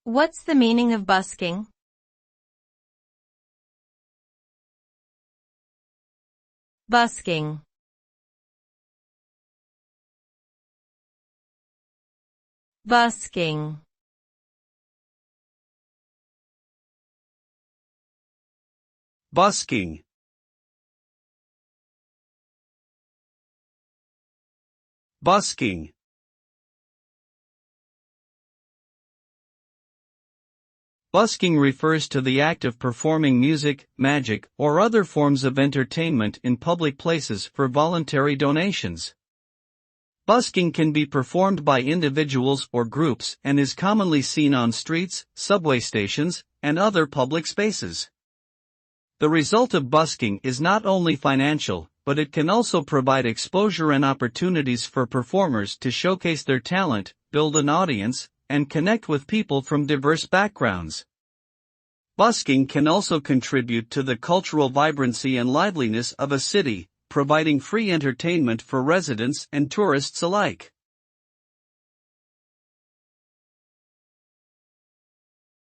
What's the meaning of busking? Busking. Busking. Busking. Busking. Busking refers to the act of performing music, magic, or other forms of entertainment in public places for voluntary donations. Busking can be performed by individuals or groups and is commonly seen on streets, subway stations, and other public spaces. The result of busking is not only financial, but it can also provide exposure and opportunities for performers to showcase their talent, build an audience, and connect with people from diverse backgrounds. Busking can also contribute to the cultural vibrancy and liveliness of a city, providing free entertainment for residents and tourists alike.